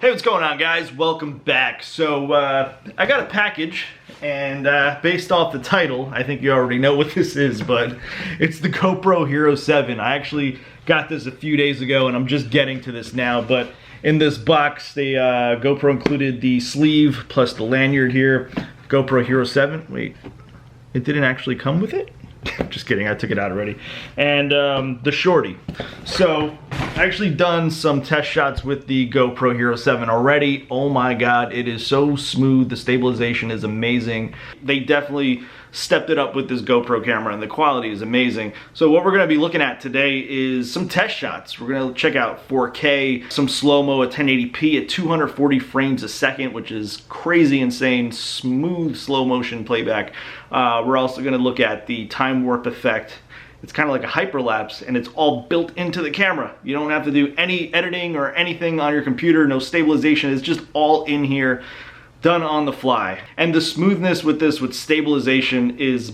Hey, what's going on, guys? Welcome back. So I got a package, and based off the title, I think you already know what this is, but it's the GoPro HERO 7. I actually got this a few days ago, and I'm just getting to this now, but in this box, the GoPro included the sleeve plus the lanyard here. GoPro HERO 7. Wait, it didn't actually come with it? Just kidding, I took it out already. And the shorty. So I actually done some test shots with the GoPro HERO 7 already. Oh my god, it is so smooth. The stabilization is amazing. They definitely stepped it up with this GoPro camera, and the quality is amazing. So what we're going to be looking at today is some test shots. We're going to check out 4K, some slow-mo at 1080p at 240 frames a second, which is crazy insane, smooth slow motion playback. We're also going to look at the time warp effect. It's kind of like a hyperlapse, and it's all built into the camera. You don't have to do any editing or anything on your computer, no stabilization. It's just all in here, done on the fly. And the smoothness with this, with stabilization, it's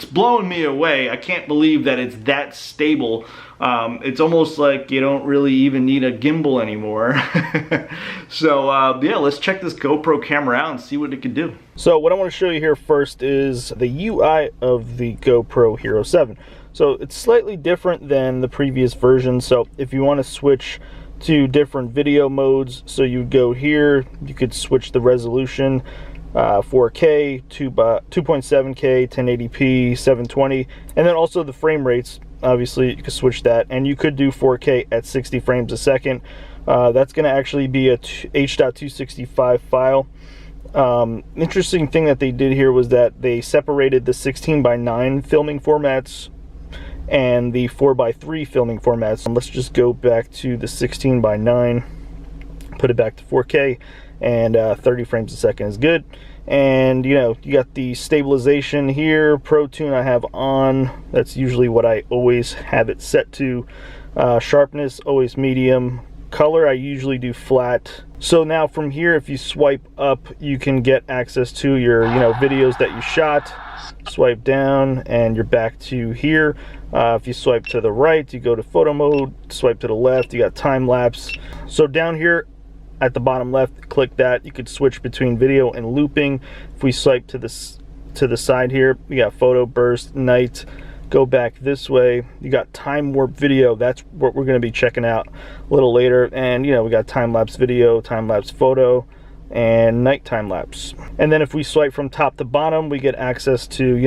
blowing me away. I can't believe that it's that stable. It's almost like you don't really even need a gimbal anymore. So yeah, let's check this GoPro camera out and see what it can do. So what I want to show you here first is the UI of the GoPro HERO 7. So it's slightly different than the previous version. So if you want to switch to different video modes, so you go here, you could switch the resolution, 4K, 2.7K, 1080p, 720, and then also the frame rates. Obviously you could switch that, and you could do 4K at 60 frames a second. That's going to actually be a H.265 file. Interesting thing that they did here was that they separated the 16:9 filming formats and the 4:3 filming formats. And let's just go back to the 16:9, put it back to 4K, and 30 frames a second is good. And you know, you got the stabilization here. Pro Tune I have on. That's usually what I always have it set to. Sharpness always medium. Color I usually do flat. So now from here, if you swipe up, you can get access to your videos that you shot. Swipe down and you're back to here. If you swipe to the right, you go to photo mode. Swipe to the left, you got time lapse. So down here at the bottom left, click that. You could switch between video and looping. If we swipe to the side here, we got photo, burst, night. Go back this way, you got time warp video. That's what we're going to be checking out a little later. And we got time lapse video, time lapse photo, and night time lapse. And then if we swipe from top to bottom, we get access to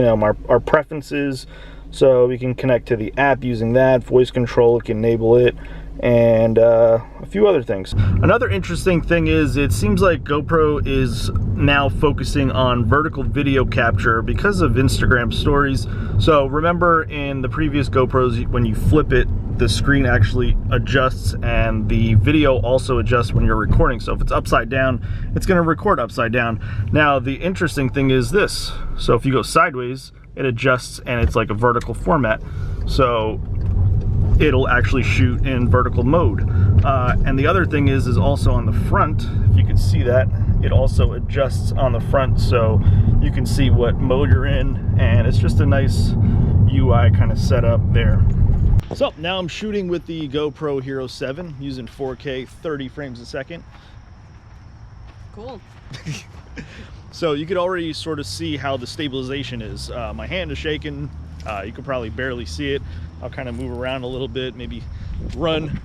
our preferences. So we can connect to the app using that. Voice control, it can enable it, and a few other things. Another interesting thing is it seems like GoPro is now focusing on vertical video capture because of Instagram stories. So remember in the previous GoPros, when you flip it, the screen actually adjusts and the video also adjusts when you're recording. So if it's upside down, it's going to record upside down. Now the interesting thing is this. So if you go sideways, it adjusts and it's like a vertical format. So it'll actually shoot in vertical mode. And the other thing is also on the front, if you can see that, it also adjusts on the front so you can see what mode you're in, and it's just a nice UI kind of setup there. So now I'm shooting with the GoPro HERO 7 using 4K 30 frames a second. Cool. So you could already sort of see how the stabilization is. My hand is shaking. You can probably barely see it. I'll kind of move around a little bit, maybe run.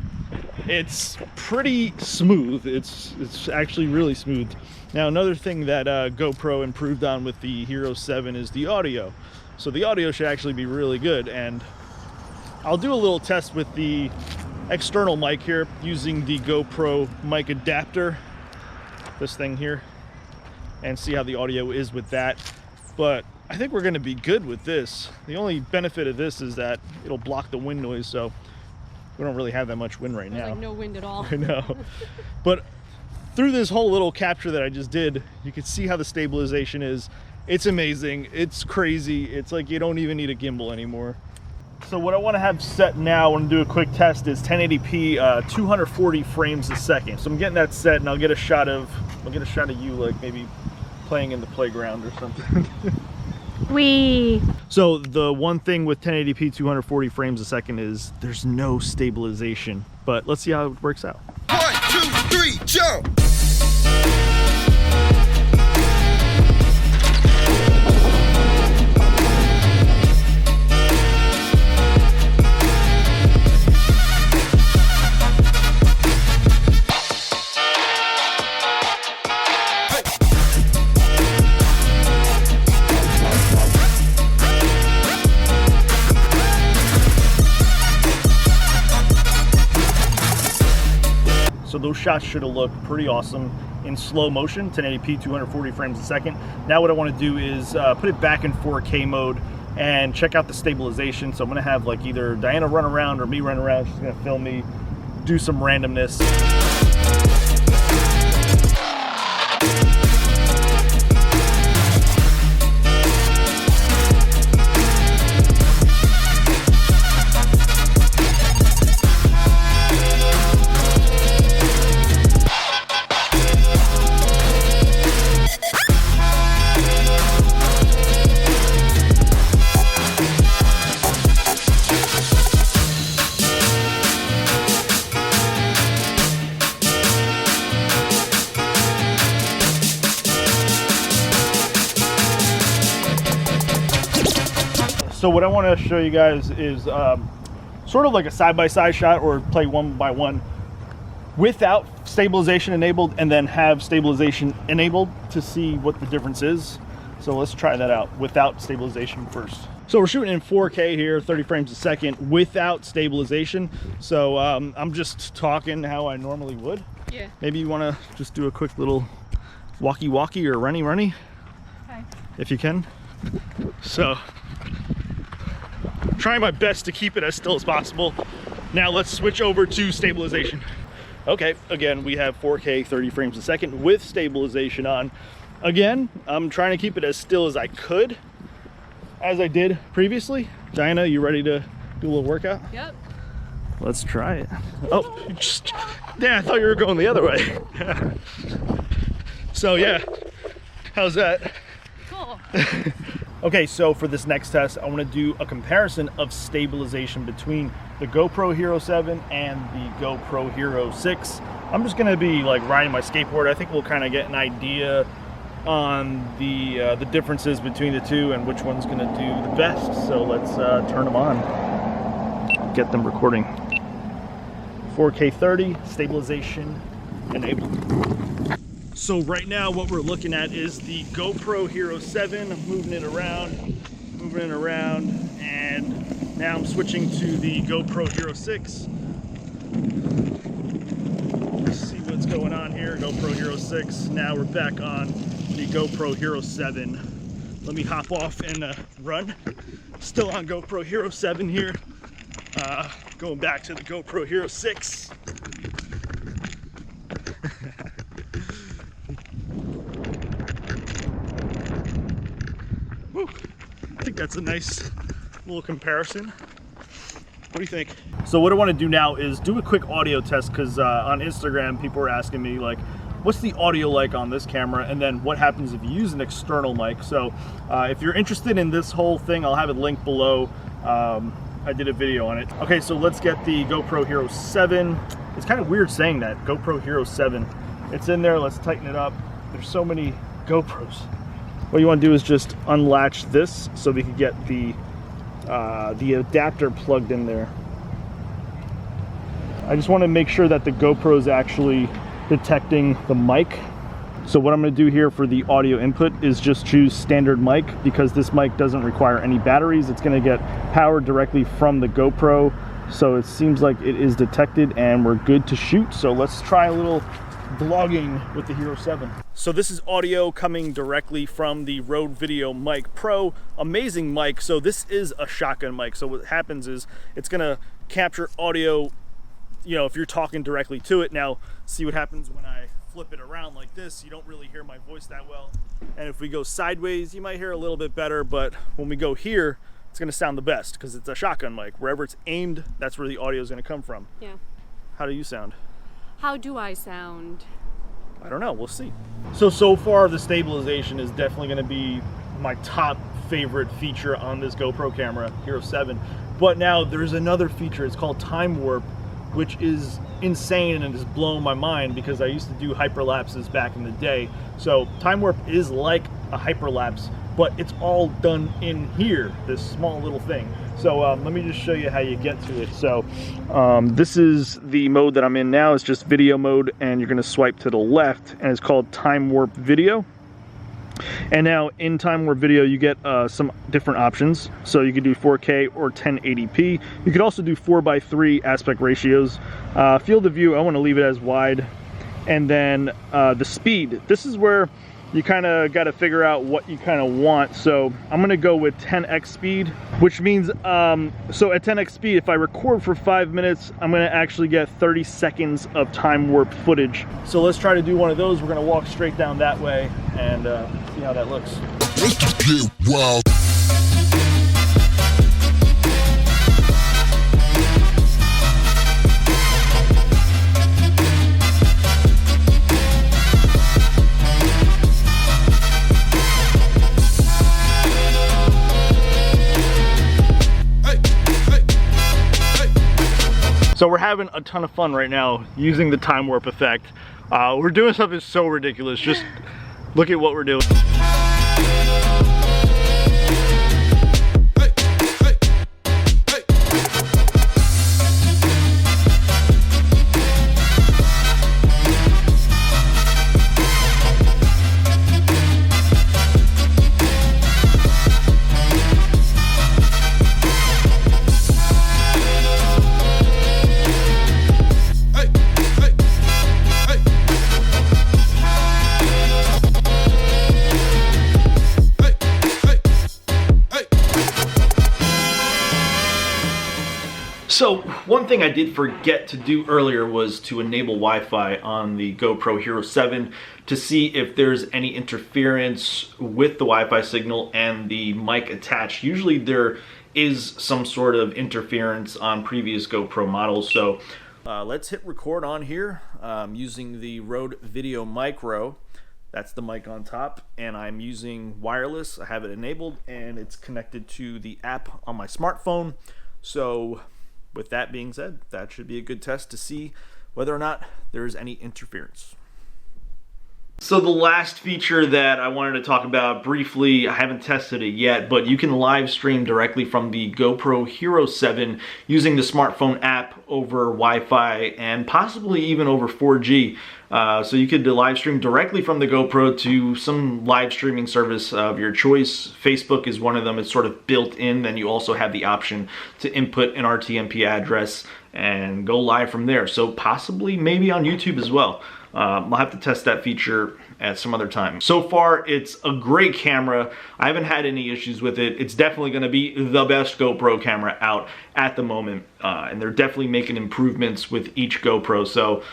It's pretty smooth. It's actually really smooth. Now another thing that GoPro improved on with the HERO 7 is the audio. So the audio should actually be really good, and I'll do a little test with the external mic here using the GoPro mic adapter, this thing here, and see how the audio is with that. But I think we're going to be good with this. The only benefit of this is that it'll block the wind noise, so we don't really have that much wind right now. There's like no wind at all. I know. But through this whole little capture that I just did, you can see how the stabilization is. It's amazing. It's crazy. It's like you don't even need a gimbal anymore. So what I want to have set now, I want to do a quick test, is 1080p 240 frames a second. So I'm getting that set, and I'll get a shot of you like maybe playing in the playground or something. So the one thing with 1080p 240 frames a second is there's no stabilization, but let's see how it works out. 1, 2, 3, jump! So those shots should have looked pretty awesome in slow motion, 1080p, 240 frames a second. Now what I want to do is put it back in 4K mode and check out the stabilization. So I'm going to have like either Diana run around or me run around. She's going to film me do some randomness. So what I want to show you guys is sort of like a side-by-side shot, or play one by one without stabilization enabled and then have stabilization enabled to see what the difference is. So let's try that out without stabilization first. So we're shooting in 4K here, 30 frames a second without stabilization. So I'm just talking how I normally would. Yeah. Maybe you want to just do a quick little walkie-walkie or runny. Okay. If you can. So trying my best to keep it as still as possible. Now let's switch over to stabilization. Okay, again, we have 4K 30 frames a second with stabilization on. Again, I'm trying to keep it as still as I could, as I did previously. Diana, you ready to do a little workout? Yep. Let's try it. Oh, yeah, I thought you were going the other way. So yeah, how's that? Cool. Okay, so for this next test, I want to do a comparison of stabilization between the GoPro Hero 7 and the GoPro Hero 6. I'm just going to be like riding my skateboard. I think we'll kind of get an idea on the differences between the two and which one's going to do the best. So let's turn them on, get them recording. 4K 30, stabilization enabled. So right now what we're looking at is the GoPro Hero 7. I'm moving it around, and now I'm switching to the GoPro Hero 6. Let's see what's going on here. GoPro Hero 6. Now we're back on the GoPro Hero 7. Let me hop off and run. Still on GoPro Hero 7 here. Going back to the GoPro Hero 6. I think that's a nice little comparison. What do you think? So what I want to do now is do a quick audio test, because on Instagram people are asking me like, what's the audio like on this camera, and then what happens if you use an external mic. So if you're interested in this whole thing, I'll have it linked below. I did a video on it. Okay, so let's get the GoPro Hero 7. It's kind of weird saying that, GoPro Hero 7. It's in there, let's tighten it up. There's so many GoPros. What you want to do is just unlatch this so we can get the adapter plugged in there. I just want to make sure that the GoPro is actually detecting the mic. So what I'm going to do here for the audio input is just choose standard mic, because this mic doesn't require any batteries. It's going to get powered directly from the GoPro. So it seems like it is detected and we're good to shoot. So let's try a little vlogging with the Hero 7. So this is audio coming directly from the Rode Video Mic Pro. Amazing mic. So this is a shotgun mic. So what happens is it's gonna capture audio, you know, if you're talking directly to it. Now see what happens when I flip it around like this. You don't really hear my voice that well. And if we go sideways, you might hear a little bit better, but when we go here, it's gonna sound the best because it's a shotgun mic. Wherever it's aimed, that's where the audio is gonna come from. Yeah. How do you sound? How do I sound? I don't know, we'll see. So far the stabilization is definitely gonna be my top favorite feature on this GoPro camera, Hero 7. But now there's another feature, it's called TimeWarp, which is insane and has blown my mind because I used to do hyperlapses back in the day. So TimeWarp is like a hyperlapse, but it's all done in here, this small little thing. So let me just show you how you get to it. So this is the mode that I'm in now. It's just video mode, and you're gonna swipe to the left, and it's called TimeWarp Video. And now in TimeWarp Video, you get some different options. So you can do 4K or 1080p. You could also do 4:3 aspect ratios. Field of view, I want to leave it as wide. And then the speed. This is where you kind of got to figure out what you kind of want. So I'm going to go with 10x speed, which means, so at 10x speed, if I record for 5 minutes, I'm going to actually get 30 seconds of TimeWarp footage. So let's try to do one of those. We're going to walk straight down that way and see how that looks. Let's just get wild. So we're having a ton of fun right now using the TimeWarp effect. We're doing something so ridiculous. Just look at what we're doing. So one thing I did forget to do earlier was to enable Wi-Fi on the GoPro Hero 7 to see if there's any interference with the Wi-Fi signal and the mic attached. Usually there is some sort of interference on previous GoPro models. So let's hit record on here using the Rode videomicro. That's the mic on top, and I'm using wireless. I have it enabled and it's connected to the app on my smartphone. So with that being said, that should be a good test to see whether or not there's any interference. So the last feature that I wanted to talk about briefly, I haven't tested it yet, but you can live stream directly from the GoPro Hero 7 using the smartphone app over Wi-Fi and possibly even over 4G. So you could live stream directly from the GoPro to some live streaming service of your choice. Facebook is one of them. It's sort of built in. Then you also have the option to input an RTMP address and go live from there. So possibly maybe on YouTube as well. I'll have to test that feature at some other time. So far, it's a great camera. I haven't had any issues with it. It's definitely gonna be the best GoPro camera out at the moment. And they're definitely making improvements with each GoPro. So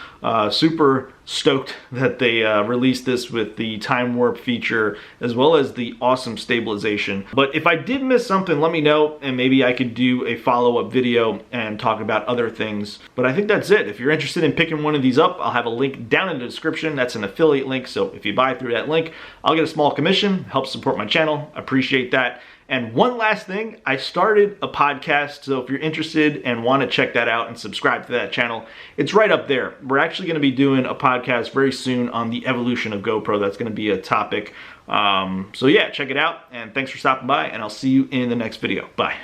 super stoked that they released this with the TimeWarp feature as well as the awesome stabilization. But if I did miss something, let me know and maybe I could do a follow-up video and talk about other things. But I think that's it. If you're interested in picking one of these up, I'll have a link down in the description. That's an affiliate link. So if you buy through that link, I'll get a small commission, help support my channel. Appreciate that. And one last thing, I started a podcast, so if you're interested and want to check that out and subscribe to that channel, it's right up there. We're actually going to be doing a podcast very soon on the evolution of GoPro. That's going to be a topic. So yeah, check it out, and thanks for stopping by, and I'll see you in the next video. Bye.